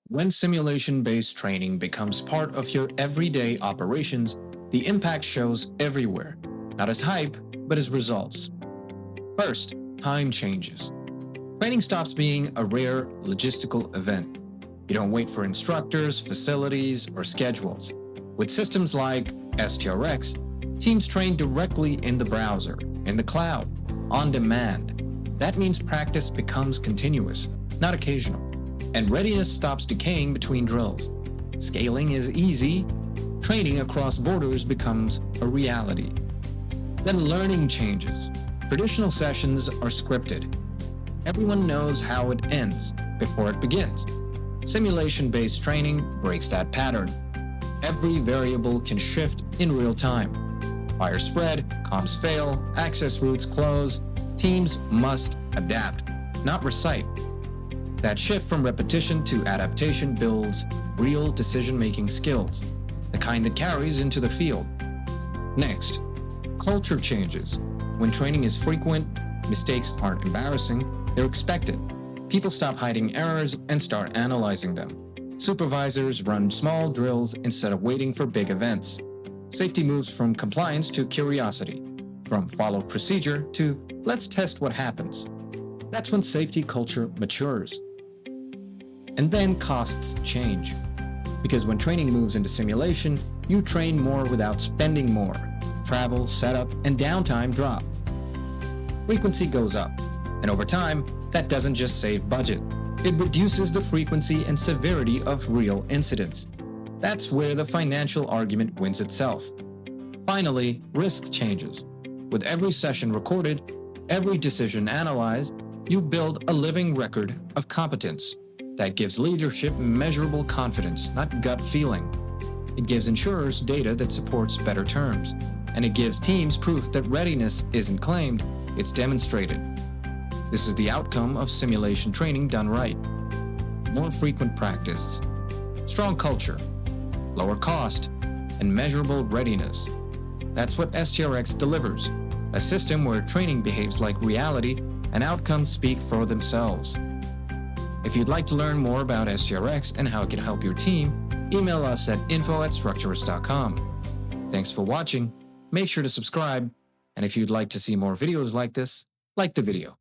When simulation-based training becomes part of your everyday operations, the impact shows everywhere, not as hype, but as results. First, time changes. Training stops being a rare logistical event. You don't wait for instructors, facilities, or schedules. With systems like STRX, teams train directly in the browser, in the cloud, on demand. That means practice becomes continuous, not occasional. And readiness stops decaying between drills. Scaling is easy. Training across borders becomes a reality. Then learning changes. Traditional sessions are scripted. Everyone knows how it ends before it begins. Simulation-based training breaks that pattern. Every variable can shift in real time. Fires spread, comms fail, access routes close. Teams must adapt, not recite. That shift from repetition to adaptation builds real decision-making skills, the kind that carries into the field. Next, culture changes. When training is frequent, mistakes aren't embarrassing, they're expected. People stop hiding errors and start analyzing them. Supervisors run small drills instead of waiting for big events. Safety moves from compliance to curiosity, from follow procedure to let's test what happens. That's when safety culture matures. And then costs change. Because when training moves into simulation, you train more without spending more. Travel, setup, and downtime drop. Frequency goes up. And over time, that doesn't just save budget. It reduces the frequency and severity of real incidents. That's where the financial argument wins itself. Finally, risk changes. With every session recorded, every decision analyzed, you build a living record of competence. That gives leadership measurable confidence, not gut feeling. It gives insurers data that supports better terms. And it gives teams proof that readiness isn't claimed, it's demonstrated. This is the outcome of simulation training done right. More frequent practice, strong culture, lower cost, and measurable readiness. That's what STRX delivers, a system where training behaves like reality and outcomes speak for themselves. If you'd like to learn more about STRX and how it can help your team, email us at info@structurist.com. Thanks for watching. Make sure to subscribe. And if you'd like to see more videos like this, like the video.